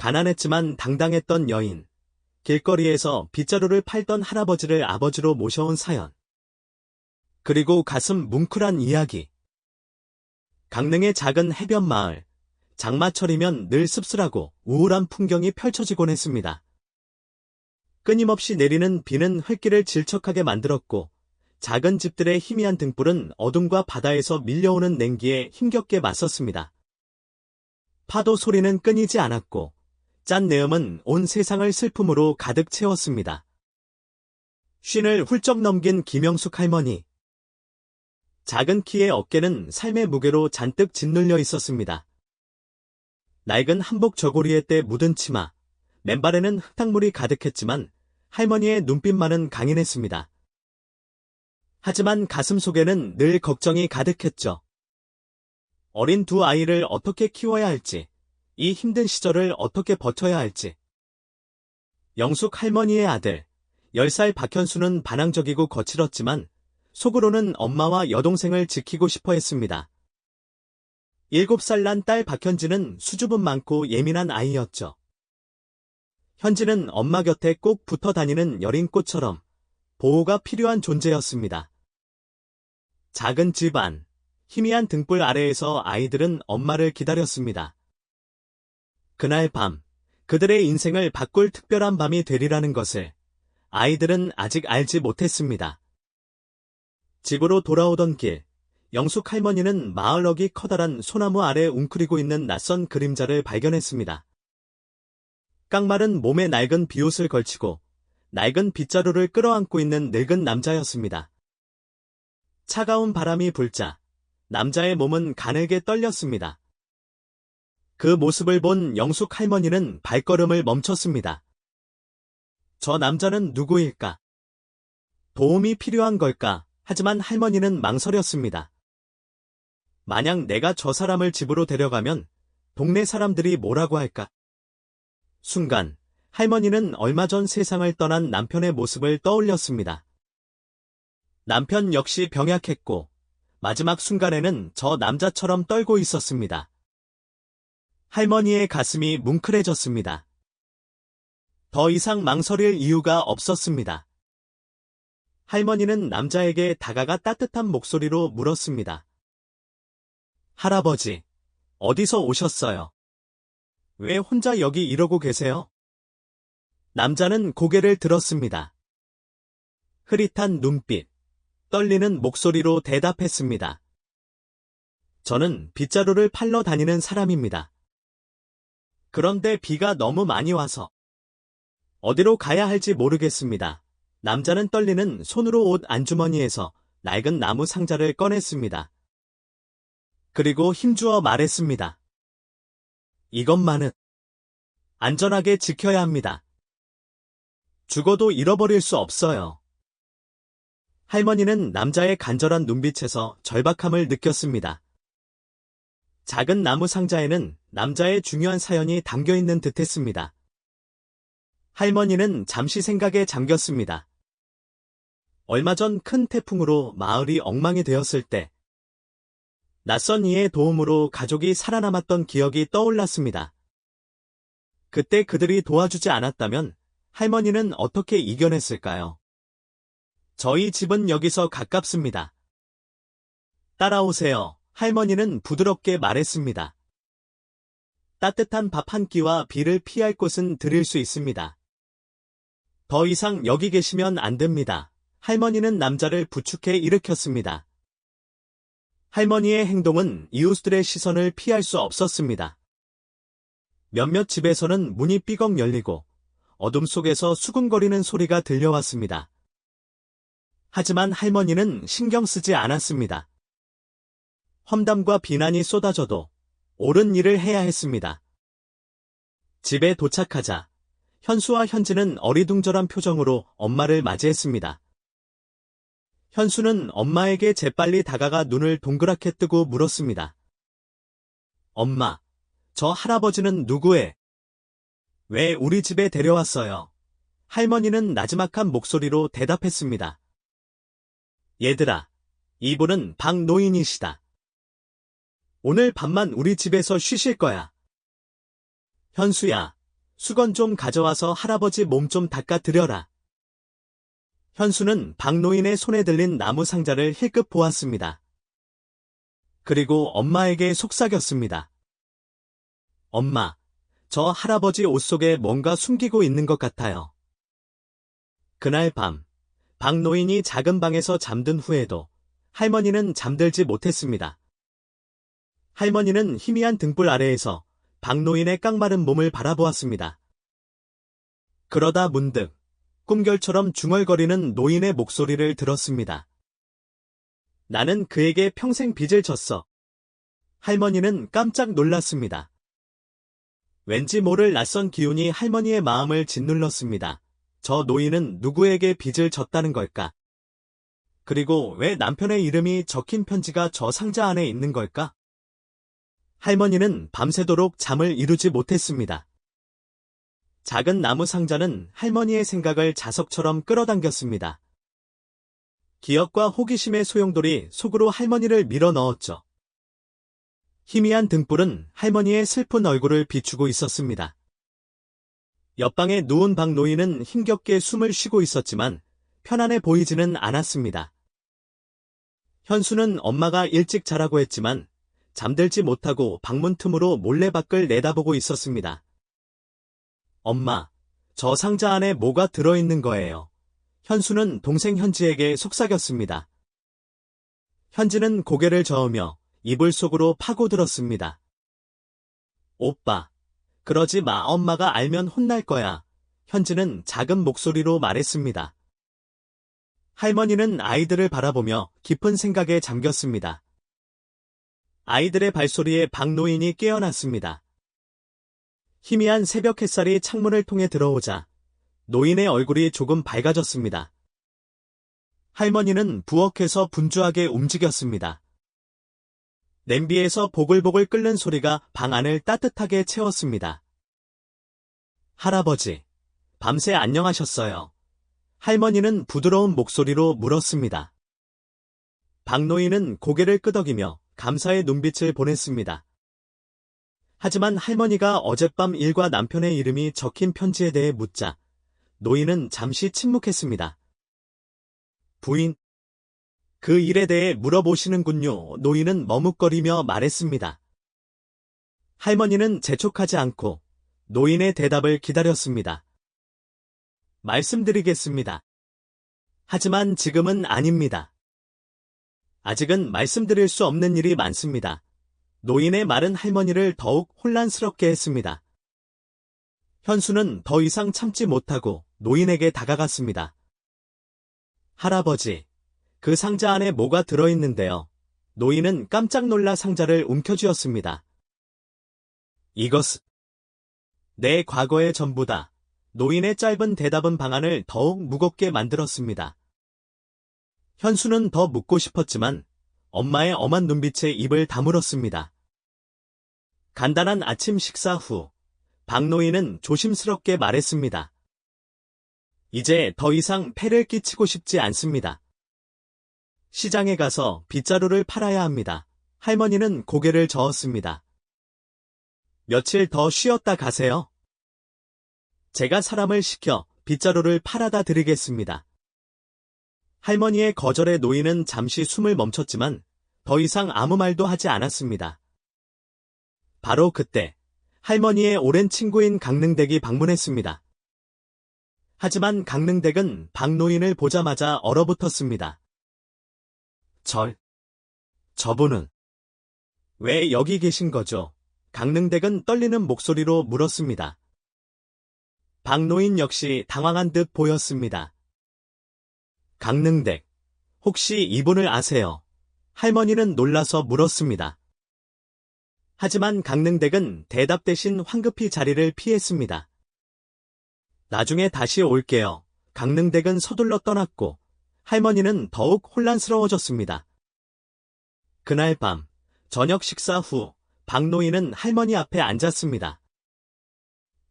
가난했지만 당당했던 여인. 길거리에서 빗자루를 팔던 할아버지를 아버지로 모셔온 사연. 그리고 가슴 뭉클한 이야기. 강릉의 작은 해변 마을. 장마철이면 늘 씁쓸하고 우울한 풍경이 펼쳐지곤 했습니다. 끊임없이 내리는 비는 흙길을 질척하게 만들었고, 작은 집들의 희미한 등불은 어둠과 바다에서 밀려오는 냉기에 힘겹게 맞섰습니다. 파도 소리는 끊이지 않았고, 짠 내음은 온 세상을 슬픔으로 가득 채웠습니다. 쉰을 훌쩍 넘긴 김영숙 할머니. 작은 키의 어깨는 삶의 무게로 잔뜩 짓눌려 있었습니다. 낡은 한복 저고리에 때 묻은 치마, 맨발에는 흙탕물이 가득했지만 할머니의 눈빛만은 강인했습니다. 하지만 가슴 속에는 늘 걱정이 가득했죠. 어린 두 아이를 어떻게 키워야 할지, 이 힘든 시절을 어떻게 버텨야 할지. 영숙 할머니의 아들, 10살 박현수는 반항적이고 거칠었지만 속으로는 엄마와 여동생을 지키고 싶어 했습니다. 7살 난 딸 박현지는 수줍음 많고 예민한 아이였죠. 현지는 엄마 곁에 꼭 붙어 다니는 여린 꽃처럼 보호가 필요한 존재였습니다. 작은 집 안, 희미한 등불 아래에서 아이들은 엄마를 기다렸습니다. 그날 밤, 그들의 인생을 바꿀 특별한 밤이 되리라는 것을 아이들은 아직 알지 못했습니다. 집으로 돌아오던 길, 영숙 할머니는 마을 어귀 커다란 소나무 아래 웅크리고 있는 낯선 그림자를 발견했습니다. 깡마른 몸에 낡은 비옷을 걸치고 낡은 빗자루를 끌어안고 있는 늙은 남자였습니다. 차가운 바람이 불자 남자의 몸은 가늘게 떨렸습니다. 그 모습을 본 영숙 할머니는 발걸음을 멈췄습니다. 저 남자는 누구일까? 도움이 필요한 걸까? 하지만 할머니는 망설였습니다. 만약 내가 저 사람을 집으로 데려가면 동네 사람들이 뭐라고 할까? 순간 할머니는 얼마 전 세상을 떠난 남편의 모습을 떠올렸습니다. 남편 역시 병약했고 마지막 순간에는 저 남자처럼 떨고 있었습니다. 할머니의 가슴이 뭉클해졌습니다. 더 이상 망설일 이유가 없었습니다. 할머니는 남자에게 다가가 따뜻한 목소리로 물었습니다. 할아버지, 어디서 오셨어요? 왜 혼자 여기 이러고 계세요? 남자는 고개를 들었습니다. 흐릿한 눈빛, 떨리는 목소리로 대답했습니다. 저는 빗자루를 팔러 다니는 사람입니다. 그런데 비가 너무 많이 와서 어디로 가야 할지 모르겠습니다. 남자는 떨리는 손으로 옷 안주머니에서 낡은 나무 상자를 꺼냈습니다. 그리고 힘주어 말했습니다. 이것만은 안전하게 지켜야 합니다. 죽어도 잃어버릴 수 없어요. 할머니는 남자의 간절한 눈빛에서 절박함을 느꼈습니다. 작은 나무 상자에는 남자의 중요한 사연이 담겨있는 듯했습니다. 할머니는 잠시 생각에 잠겼습니다. 얼마 전 큰 태풍으로 마을이 엉망이 되었을 때 낯선 이의 도움으로 가족이 살아남았던 기억이 떠올랐습니다. 그때 그들이 도와주지 않았다면 할머니는 어떻게 이겨냈을까요? 저희 집은 여기서 가깝습니다. 따라오세요. 할머니는 부드럽게 말했습니다. 따뜻한 밥 한 끼와 비를 피할 곳은 드릴 수 있습니다. 더 이상 여기 계시면 안 됩니다. 할머니는 남자를 부축해 일으켰습니다. 할머니의 행동은 이웃들의 시선을 피할 수 없었습니다. 몇몇 집에서는 문이 삐걱 열리고 어둠 속에서 수군거리는 소리가 들려왔습니다. 하지만 할머니는 신경 쓰지 않았습니다. 험담과 비난이 쏟아져도 옳은 일을 해야 했습니다. 집에 도착하자 현수와 현지는 어리둥절한 표정으로 엄마를 맞이했습니다. 현수는 엄마에게 재빨리 다가가 눈을 동그랗게 뜨고 물었습니다. 엄마, 저 할아버지는 누구에? 왜 우리 집에 데려왔어요? 할머니는 나지막한 목소리로 대답했습니다. 얘들아, 이분은 박노인이시다. 오늘 밤만 우리 집에서 쉬실 거야. 현수야, 수건 좀 가져와서 할아버지 몸 좀 닦아드려라. 현수는 박노인의 손에 들린 나무 상자를 힐끗 보았습니다. 그리고 엄마에게 속삭였습니다. 엄마, 저 할아버지 옷 속에 뭔가 숨기고 있는 것 같아요. 그날 밤, 박노인이 작은 방에서 잠든 후에도 할머니는 잠들지 못했습니다. 할머니는 희미한 등불 아래에서 박노인의 깡마른 몸을 바라보았습니다. 그러다 문득 꿈결처럼 중얼거리는 노인의 목소리를 들었습니다. 나는 그에게 평생 빚을 졌어. 할머니는 깜짝 놀랐습니다. 왠지 모를 낯선 기운이 할머니의 마음을 짓눌렀습니다. 저 노인은 누구에게 빚을 졌다는 걸까? 그리고 왜 남편의 이름이 적힌 편지가 저 상자 안에 있는 걸까? 할머니는 밤새도록 잠을 이루지 못했습니다. 작은 나무 상자는 할머니의 생각을 자석처럼 끌어당겼습니다. 기억과 호기심의 소용돌이 속으로 할머니를 밀어 넣었죠. 희미한 등불은 할머니의 슬픈 얼굴을 비추고 있었습니다. 옆방에 누운 박노인은 힘겹게 숨을 쉬고 있었지만 편안해 보이지는 않았습니다. 현수는 엄마가 일찍 자라고 했지만 잠들지 못하고 방문 틈으로 몰래 밖을 내다보고 있었습니다. 엄마, 저 상자 안에 뭐가 들어있는 거예요? 현수는 동생 현지에게 속삭였습니다. 현지는 고개를 저으며 이불 속으로 파고들었습니다. 오빠, 그러지 마. 엄마가 알면 혼날 거야. 현지는 작은 목소리로 말했습니다. 할머니는 아이들을 바라보며 깊은 생각에 잠겼습니다. 아이들의 발소리에 박노인이 깨어났습니다. 희미한 새벽 햇살이 창문을 통해 들어오자 노인의 얼굴이 조금 밝아졌습니다. 할머니는 부엌에서 분주하게 움직였습니다. 냄비에서 보글보글 끓는 소리가 방 안을 따뜻하게 채웠습니다. 할아버지, 밤새 안녕하셨어요. 할머니는 부드러운 목소리로 물었습니다. 박노인은 고개를 끄덕이며 감사의 눈빛을 보냈습니다. 하지만 할머니가 어젯밤 일과 남편의 이름이 적힌 편지에 대해 묻자 노인은 잠시 침묵했습니다. 부인, 그 일에 대해 물어보시는군요. 노인은 머뭇거리며 말했습니다. 할머니는 재촉하지 않고 노인의 대답을 기다렸습니다. 말씀드리겠습니다. 하지만 지금은 아닙니다. 아직은 말씀드릴 수 없는 일이 많습니다. 노인의 말은 할머니를 더욱 혼란스럽게 했습니다. 현수는 더 이상 참지 못하고 노인에게 다가갔습니다. 할아버지, 그 상자 안에 뭐가 들어있는데요? 노인은 깜짝 놀라 상자를 움켜쥐었습니다. 이것은 내 과거의 전부다. 노인의 짧은 대답은 방안을 더욱 무겁게 만들었습니다. 현수는 더 묻고 싶었지만 엄마의 엄한 눈빛에 입을 다물었습니다. 간단한 아침 식사 후 박노인은 조심스럽게 말했습니다. 이제 더 이상 폐를 끼치고 싶지 않습니다. 시장에 가서 빗자루를 팔아야 합니다. 할머니는 고개를 저었습니다. 며칠 더 쉬었다 가세요. 제가 사람을 시켜 빗자루를 팔아다 드리겠습니다. 할머니의 거절에 노인은 잠시 숨을 멈췄지만 더 이상 아무 말도 하지 않았습니다. 바로 그때 할머니의 오랜 친구인 강능댁이 방문했습니다. 하지만 강능댁은 박노인을 보자마자 얼어붙었습니다. 저분은 왜 여기 계신 거죠? 강능댁은 떨리는 목소리로 물었습니다. 박노인 역시 당황한 듯 보였습니다. 강능댁, 혹시 이분을 아세요? 할머니는 놀라서 물었습니다. 하지만 강능댁은 대답 대신 황급히 자리를 피했습니다. 나중에 다시 올게요. 강능댁은 서둘러 떠났고 할머니는 더욱 혼란스러워졌습니다. 그날 밤, 저녁 식사 후 박노인은 할머니 앞에 앉았습니다.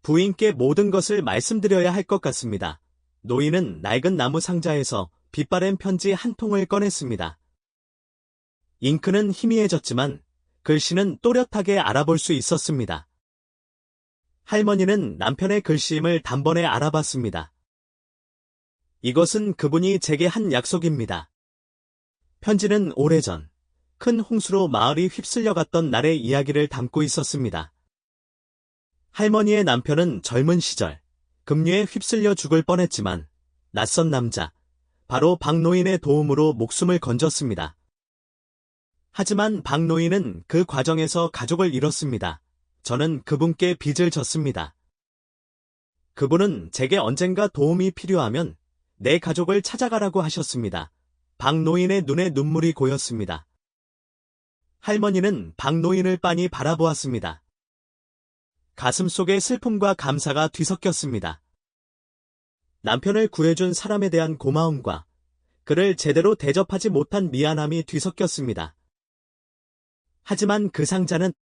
부인께 모든 것을 말씀드려야 할 것 같습니다. 노인은 낡은 나무 상자에서 빛바랜 편지 한 통을 꺼냈습니다. 잉크는 희미해졌지만 글씨는 또렷하게 알아볼 수 있었습니다. 할머니는 남편의 글씨임을 단번에 알아봤습니다. 이것은 그분이 제게 한 약속입니다. 편지는 오래전 큰 홍수로 마을이 휩쓸려갔던 날의 이야기를 담고 있었습니다. 할머니의 남편은 젊은 시절 급류에 휩쓸려 죽을 뻔했지만 낯선 남자, 바로 박노인의 도움으로 목숨을 건졌습니다. 하지만 박노인은 그 과정에서 가족을 잃었습니다. 저는 그분께 빚을 졌습니다. 그분은 제게 언젠가 도움이 필요하면 내 가족을 찾아가라고 하셨습니다. 박노인의 눈에 눈물이 고였습니다. 할머니는 박노인을 빤히 바라보았습니다. 가슴 속에 슬픔과 감사가 뒤섞였습니다. 남편을 구해준 사람에 대한 고마움과 그를 제대로 대접하지 못한 미안함이 뒤섞였습니다. 하지만 그 상자는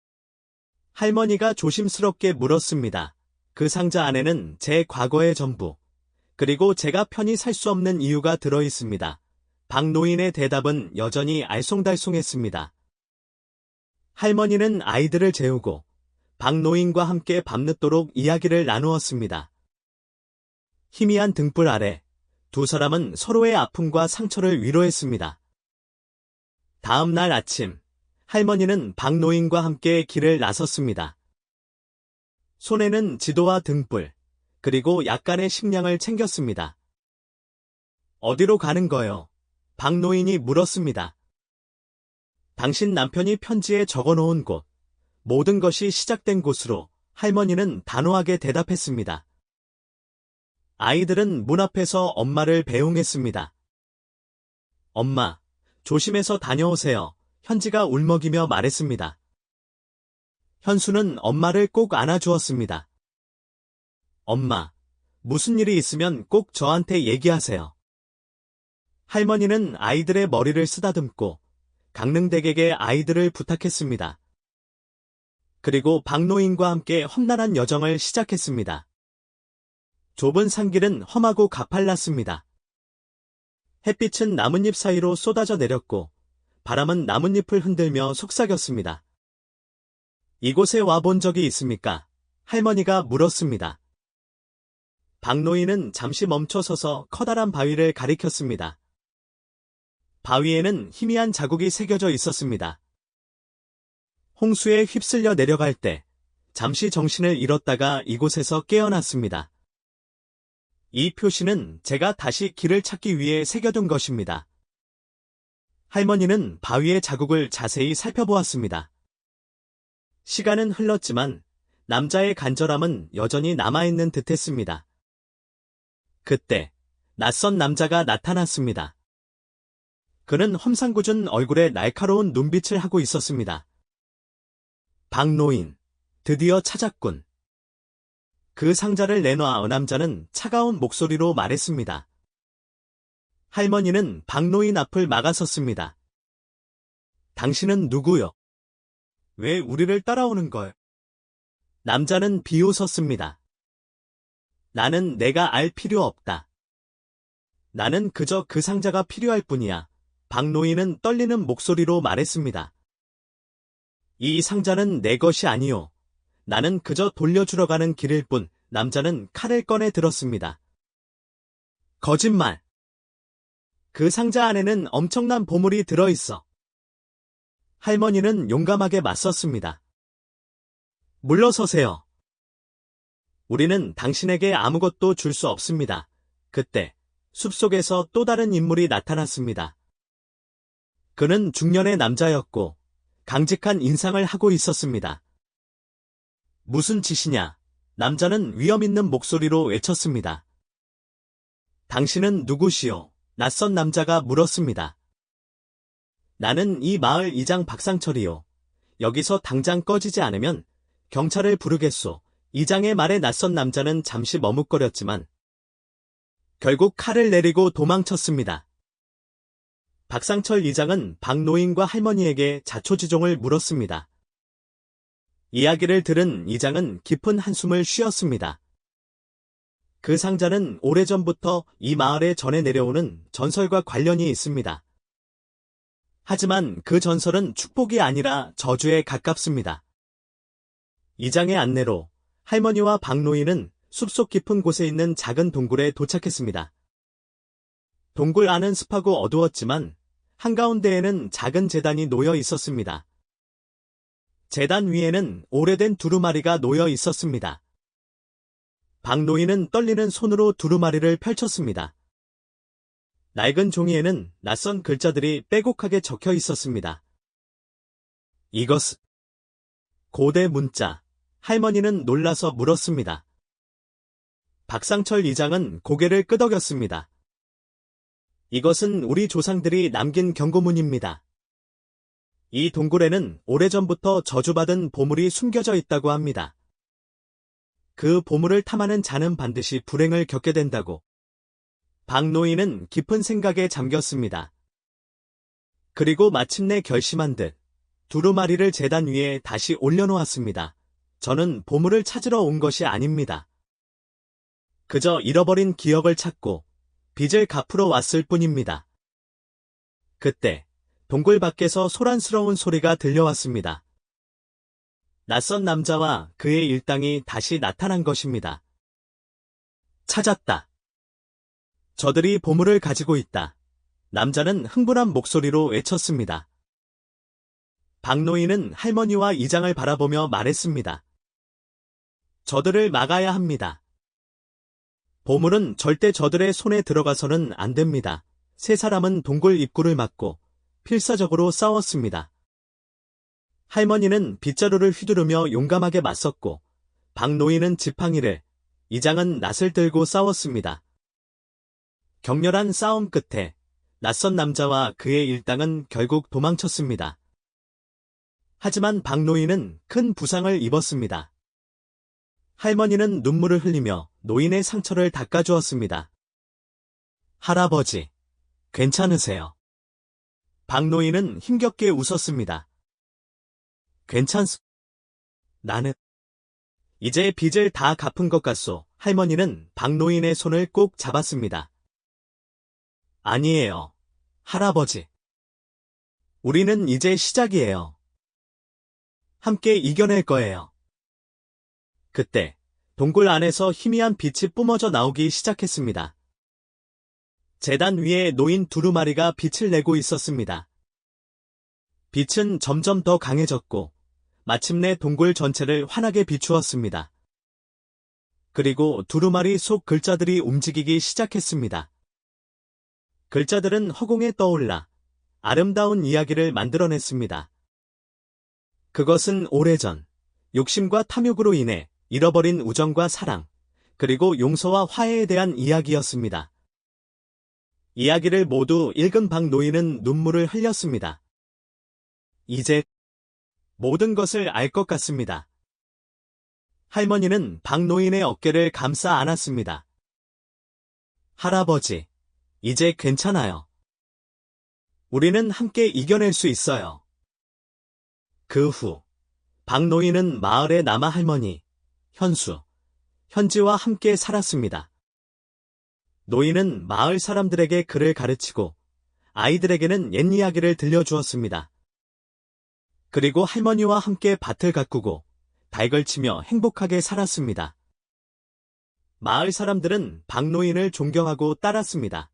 할머니가 조심스럽게 물었습니다. 그 상자 안에는 제 과거의 전부, 그리고 제가 편히 살 수 없는 이유가 들어있습니다. 박노인의 대답은 여전히 알쏭달쏭했습니다. 할머니는 아이들을 재우고 박노인과 함께 밤늦도록 이야기를 나누었습니다. 희미한 등불 아래 두 사람은 서로의 아픔과 상처를 위로했습니다. 다음 날 아침, 할머니는 박노인과 함께 길을 나섰습니다. 손에는 지도와 등불, 그리고 약간의 식량을 챙겼습니다. 어디로 가는 거요? 박노인이 물었습니다. 당신 남편이 편지에 적어놓은 곳, 모든 것이 시작된 곳으로 할머니는 단호하게 대답했습니다. 아이들은 문 앞에서 엄마를 배웅했습니다. 엄마, 조심해서 다녀오세요. 현지가 울먹이며 말했습니다. 현수는 엄마를 꼭 안아주었습니다. 엄마, 무슨 일이 있으면 꼭 저한테 얘기하세요. 할머니는 아이들의 머리를 쓰다듬고 강릉댁에게 아이들을 부탁했습니다. 그리고 박노인과 함께 험난한 여정을 시작했습니다. 좁은 산길은 험하고 가팔랐습니다. 햇빛은 나뭇잎 사이로 쏟아져 내렸고 바람은 나뭇잎을 흔들며 속삭였습니다. 이곳에 와본 적이 있습니까? 할머니가 물었습니다. 박노인은 잠시 멈춰서서 커다란 바위를 가리켰습니다. 바위에는 희미한 자국이 새겨져 있었습니다. 홍수에 휩쓸려 내려갈 때 잠시 정신을 잃었다가 이곳에서 깨어났습니다. 이 표시는 제가 다시 길을 찾기 위해 새겨둔 것입니다. 할머니는 바위의 자국을 자세히 살펴보았습니다. 시간은 흘렀지만 남자의 간절함은 여전히 남아있는 듯했습니다. 그때 낯선 남자가 나타났습니다. 그는 험상궂은 얼굴에 날카로운 눈빛을 하고 있었습니다. 박노인, 드디어 찾았군. 그 상자를 내놔. 남자는 차가운 목소리로 말했습니다. 할머니는 박노인 앞을 막아섰습니다. 당신은 누구요? 왜 우리를 따라오는 걸? 남자는 비웃었습니다. 나는 내가 알 필요 없다. 나는 그저 그 상자가 필요할 뿐이야. 박노인은 떨리는 목소리로 말했습니다. 이 상자는 내 것이 아니오. 나는 그저 돌려주러 가는 길일 뿐. 남자는 칼을 꺼내 들었습니다. 거짓말. 그 상자 안에는 엄청난 보물이 들어있어. 할머니는 용감하게 맞섰습니다. 물러서세요. 우리는 당신에게 아무것도 줄 수 없습니다. 그때 숲속에서 또 다른 인물이 나타났습니다. 그는 중년의 남자였고 강직한 인상을 하고 있었습니다. 무슨 짓이냐? 남자는 위험 있는 목소리로 외쳤습니다. 당신은 누구시오? 낯선 남자가 물었습니다. 나는 이 마을 이장 박상철이요. 여기서 당장 꺼지지 않으면 경찰을 부르겠소. 이장의 말에 낯선 남자는 잠시 머뭇거렸지만 결국 칼을 내리고 도망쳤습니다. 박상철 이장은 박노인과 할머니에게 자초지종을 물었습니다. 이야기를 들은 이장은 깊은 한숨을 쉬었습니다. 그 상자는 오래전부터 이 마을에 전해 내려오는 전설과 관련이 있습니다. 하지만 그 전설은 축복이 아니라 저주에 가깝습니다. 이장의 안내로 할머니와 박노인은 숲속 깊은 곳에 있는 작은 동굴에 도착했습니다. 동굴 안은 습하고 어두웠지만 한가운데에는 작은 제단이 놓여 있었습니다. 제단 위에는 오래된 두루마리가 놓여 있었습니다. 박노인은 떨리는 손으로 두루마리를 펼쳤습니다. 낡은 종이에는 낯선 글자들이 빼곡하게 적혀 있었습니다. 이것은 고대 문자. 할머니는 놀라서 물었습니다. 박상철 이장은 고개를 끄덕였습니다. 이것은 우리 조상들이 남긴 경고문입니다. 이 동굴에는 오래전부터 저주받은 보물이 숨겨져 있다고 합니다. 그 보물을 탐하는 자는 반드시 불행을 겪게 된다고. 박노인은 깊은 생각에 잠겼습니다. 그리고 마침내 결심한 듯 두루마리를 제단 위에 다시 올려놓았습니다. 저는 보물을 찾으러 온 것이 아닙니다. 그저 잃어버린 기억을 찾고 빚을 갚으러 왔을 뿐입니다. 그때 동굴 밖에서 소란스러운 소리가 들려왔습니다. 낯선 남자와 그의 일당이 다시 나타난 것입니다. 찾았다. 저들이 보물을 가지고 있다. 남자는 흥분한 목소리로 외쳤습니다. 박노인은 할머니와 이장을 바라보며 말했습니다. 저들을 막아야 합니다. 보물은 절대 저들의 손에 들어가서는 안 됩니다. 세 사람은 동굴 입구를 막고 필사적으로 싸웠습니다. 할머니는 빗자루를 휘두르며 용감하게 맞섰고 박노인은 지팡이를, 이장은 낫을 들고 싸웠습니다. 격렬한 싸움 끝에 낯선 남자와 그의 일당은 결국 도망쳤습니다. 하지만 박노인은 큰 부상을 입었습니다. 할머니는 눈물을 흘리며 노인의 상처를 닦아주었습니다. 할아버지, 괜찮으세요? 박노인은 힘겹게 웃었습니다. 나는 이제 빚을 다 갚은 것 같소. 할머니는 박노인의 손을 꼭 잡았습니다. 아니에요, 할아버지. 우리는 이제 시작이에요. 함께 이겨낼 거예요. 그때 동굴 안에서 희미한 빛이 뿜어져 나오기 시작했습니다. 제단 위에 놓인 두루마리가 빛을 내고 있었습니다. 빛은 점점 더 강해졌고 마침내 동굴 전체를 환하게 비추었습니다. 그리고 두루마리 속 글자들이 움직이기 시작했습니다. 글자들은 허공에 떠올라 아름다운 이야기를 만들어냈습니다. 그것은 오래전 욕심과 탐욕으로 인해 잃어버린 우정과 사랑, 그리고 용서와 화해에 대한 이야기였습니다. 이야기를 모두 읽은 박노인은 눈물을 흘렸습니다. 이제 모든 것을 알 것 같습니다. 할머니는 박노인의 어깨를 감싸 안았습니다. 할아버지, 이제 괜찮아요. 우리는 함께 이겨낼 수 있어요. 그 후 박노인은 마을의 남아 할머니, 현수, 현지와 함께 살았습니다. 노인은 마을 사람들에게 글을 가르치고 아이들에게는 옛 이야기를 들려주었습니다. 그리고 할머니와 함께 밭을 가꾸고 닭을 치며 행복하게 살았습니다. 마을 사람들은 박노인을 존경하고 따랐습니다.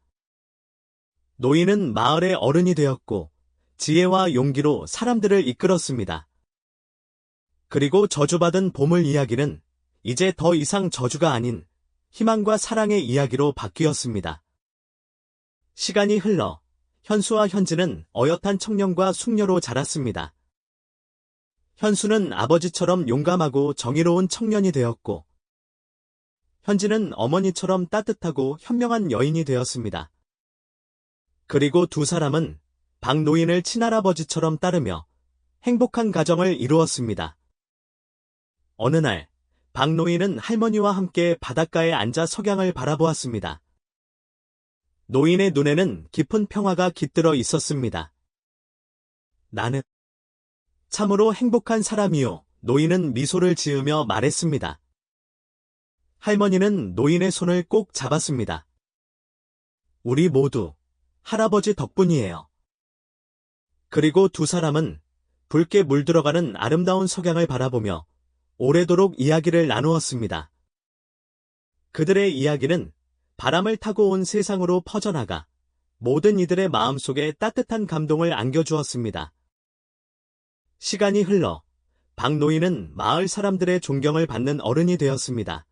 노인은 마을의 어른이 되었고 지혜와 용기로 사람들을 이끌었습니다. 그리고 저주받은 보물 이야기는 이제 더 이상 저주가 아닌 희망과 사랑의 이야기로 바뀌었습니다. 시간이 흘러 현수와 현지는 어엿한 청년과 숙녀로 자랐습니다. 현수는 아버지처럼 용감하고 정의로운 청년이 되었고, 현지는 어머니처럼 따뜻하고 현명한 여인이 되었습니다. 그리고 두 사람은 박노인을 친할아버지처럼 따르며 행복한 가정을 이루었습니다. 어느 날, 박노인은 할머니와 함께 바닷가에 앉아 석양을 바라보았습니다. 노인의 눈에는 깊은 평화가 깃들어 있었습니다. 나는 참으로 행복한 사람이요. 노인은 미소를 지으며 말했습니다. 할머니는 노인의 손을 꼭 잡았습니다. 우리 모두 할아버지 덕분이에요. 그리고 두 사람은 붉게 물들어가는 아름다운 석양을 바라보며 오래도록 이야기를 나누었습니다. 그들의 이야기는 바람을 타고 온 세상으로 퍼져나가 모든 이들의 마음속에 따뜻한 감동을 안겨주었습니다. 시간이 흘러 박노인은 마을 사람들의 존경을 받는 어른이 되었습니다.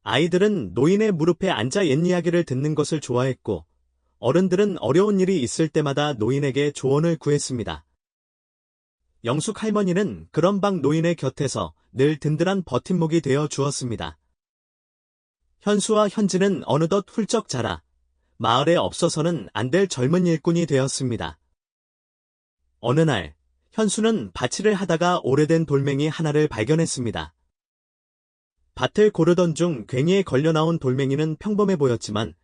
아이들은 노인의 무릎에 앉아 옛 이야기를 듣는 것을 좋아했고, 어른들은 어려운 일이 있을 때마다 노인에게 조언을 구했습니다. 영숙 할머니는 그런 박노인의 곁에서 늘 든든한 버팀목이 되어 주었습니다. 현수와 현지는 어느덧 훌쩍 자라 마을에 없어서는 안 될 젊은 일꾼이 되었습니다. 어느 날 현수는 밭일을 하다가 오래된 돌멩이 하나를 발견했습니다. 밭을 고르던 중 괭이에 걸려 나온 돌멩이는 평범해 보였지만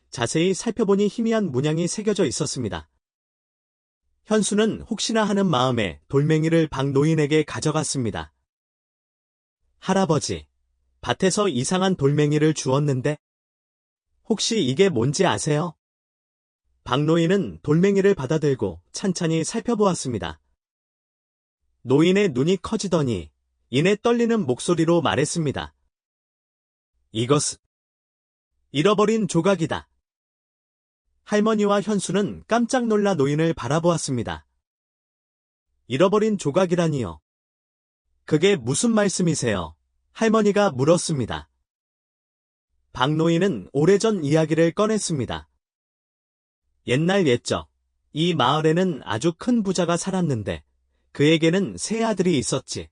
자세히 살펴보니 희미한 문양이 새겨져 있었습니다. 현수는 혹시나 하는 마음에 돌멩이를 박노인에게 가져갔습니다. 할아버지, 밭에서 이상한 돌멩이를 주웠는데 혹시 이게 뭔지 아세요? 박노인은 돌멩이를 받아들고 찬찬히 살펴보았습니다. 노인의 눈이 커지더니 이내 떨리는 목소리로 말했습니다. 이것은 잃어버린 조각이다. 할머니와 현수는 깜짝 놀라 노인을 바라보았습니다. 잃어버린 조각이라니요. 그게 무슨 말씀이세요? 할머니가 물었습니다. 박노인은 오래전 이야기를 꺼냈습니다. 옛날 옛적, 이 마을에는 아주 큰 부자가 살았는데 그에게는 세 아들이 있었지.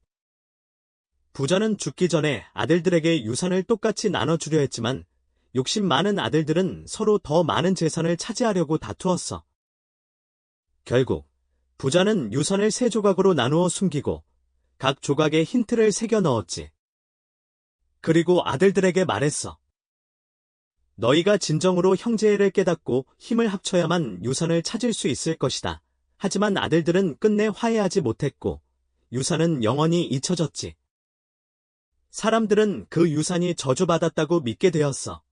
부자는 죽기 전에 아들들에게 유산을 똑같이 나눠주려 했지만 욕심 많은 아들들은 서로 더 많은 재산을 차지하려고 다투었어. 결국 부자는 유산을 세 조각으로 나누어 숨기고 각 조각에 힌트를 새겨 넣었지. 그리고 아들들에게 말했어. 너희가 진정으로 형제애를 깨닫고 힘을 합쳐야만 유산을 찾을 수 있을 것이다. 하지만 아들들은 끝내 화해하지 못했고 유산은 영원히 잊혀졌지. 사람들은 그 유산이 저주받았다고 믿게 되었어.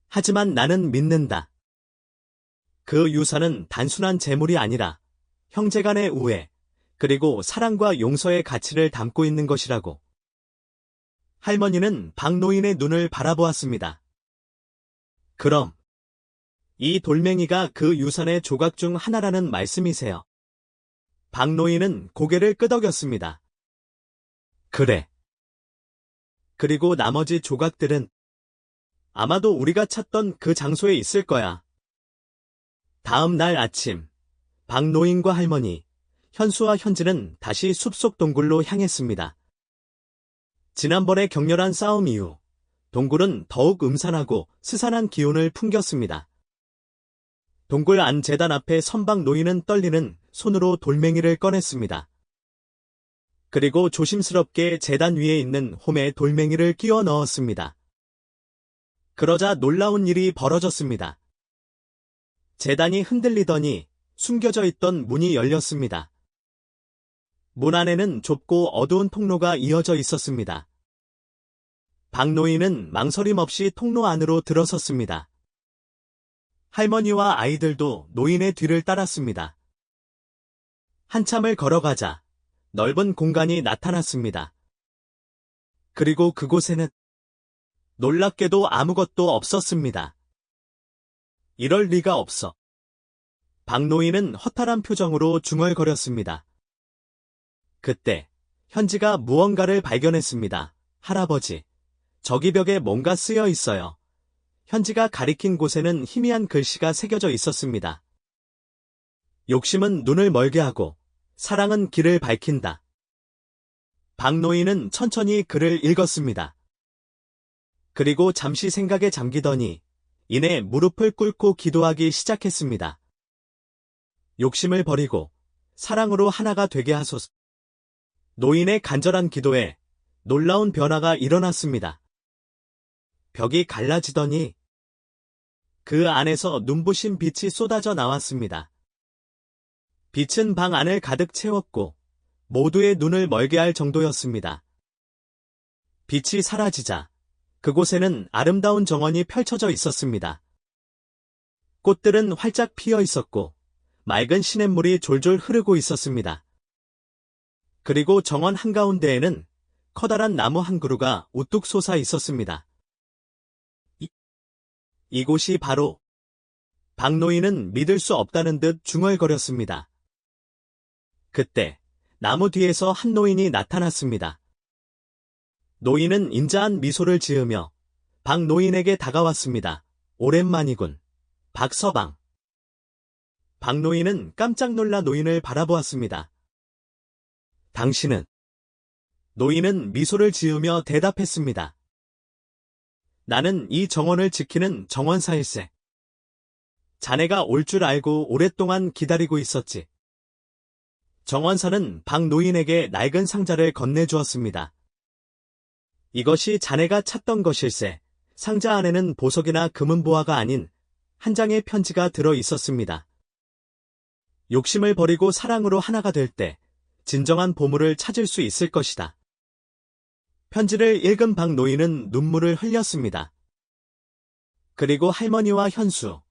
하지만 나는 믿는다. 그 유산은 단순한 재물이 아니라 형제간의 우애, 그리고 사랑과 용서의 가치를 담고 있는 것이라고. 할머니는 박노인의 눈을 바라보았습니다. 그럼 이 돌멩이가 그 유산의 조각 중 하나라는 말씀이세요? 박노인은 고개를 끄덕였습니다. 그래. 그리고 나머지 조각들은 아마도 우리가 찾던 그 장소에 있을 거야. 다음 날 아침, 박노인과 할머니, 현수와 현지는 다시 숲속 동굴로 향했습니다. 지난번의 격렬한 싸움 이후 동굴은 더욱 음산하고 스산한 기운을 풍겼습니다. 동굴 안 제단 앞에 선박 노인은 떨리는 손으로 돌멩이를 꺼냈습니다. 그리고 조심스럽게 제단 위에 있는 홈에 돌멩이를 끼워 넣었습니다. 그러자 놀라운 일이 벌어졌습니다. 제단이 흔들리더니 숨겨져 있던 문이 열렸습니다. 문 안에는 좁고 어두운 통로가 이어져 있었습니다. 박노인은 망설임 없이 통로 안으로 들어섰습니다. 할머니와 아이들도 노인의 뒤를 따랐습니다. 한참을 걸어가자 넓은 공간이 나타났습니다. 그리고 그곳에는 놀랍게도 아무것도 없었습니다. 이럴 리가 없어. 박노인은 허탈한 표정으로 중얼거렸습니다. 그때 현지가 무언가를 발견했습니다. 할아버지, 저기 벽에 뭔가 쓰여 있어요. 현지가 가리킨 곳에는 희미한 글씨가 새겨져 있었습니다. 욕심은 눈을 멀게 하고 사랑은 길을 밝힌다. 박노인은 천천히 글을 읽었습니다. 그리고 잠시 생각에 잠기더니 이내 무릎을 꿇고 기도하기 시작했습니다. 욕심을 버리고 사랑으로 하나가 되게 하소서. 노인의 간절한 기도에 놀라운 변화가 일어났습니다. 벽이 갈라지더니 그 안에서 눈부신 빛이 쏟아져 나왔습니다. 빛은 방 안을 가득 채웠고 모두의 눈을 멀게 할 정도였습니다. 빛이 사라지자 그곳에는 아름다운 정원이 펼쳐져 있었습니다. 꽃들은 활짝 피어 있었고 맑은 시냇물이 졸졸 흐르고 있었습니다. 그리고 정원 한가운데에는 커다란 나무 한 그루가 우뚝 솟아 있었습니다. 이곳이 바로 박노인은 믿을 수 없다는 듯 중얼거렸습니다. 그때 나무 뒤에서 한 노인이 나타났습니다. 노인은 인자한 미소를 지으며 박노인에게 다가왔습니다. 오랜만이군, 박서방. 박노인은 깜짝 놀라 노인을 바라보았습니다. 당신은? 노인은 미소를 지으며 대답했습니다. 나는 이 정원을 지키는 정원사일세. 자네가 올 줄 알고 오랫동안 기다리고 있었지. 정원사는 박노인에게 낡은 상자를 건네주었습니다. 이것이 자네가 찾던 것일세. 상자 안에는 보석이나 금은보화가 아닌 한 장의 편지가 들어 있었습니다. 욕심을 버리고 사랑으로 하나가 될 때 진정한 보물을 찾을 수 있을 것이다. 편지를 읽은 박노인은 눈물을 흘렸습니다. 그리고 할머니와 현수,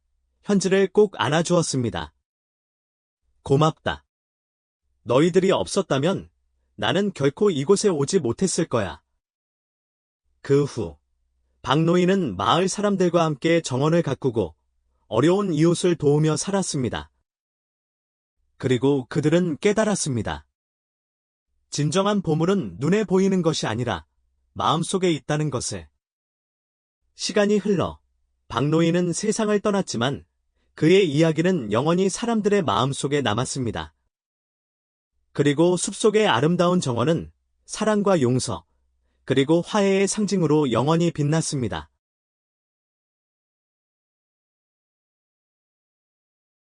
현지를 꼭 안아주었습니다. 고맙다. 너희들이 없었다면 나는 결코 이곳에 오지 못했을 거야. 그 후 박노인은 마을 사람들과 함께 정원을 가꾸고 어려운 이웃을 도우며 살았습니다. 그리고 그들은 깨달았습니다. 진정한 보물은 눈에 보이는 것이 아니라 마음속에 있다는 것을. 시간이 흘러 박노인은 세상을 떠났지만 그의 이야기는 영원히 사람들의 마음속에 남았습니다. 그리고 숲속의 아름다운 정원은 사랑과 용서, 그리고 화해의 상징으로 영원히 빛났습니다.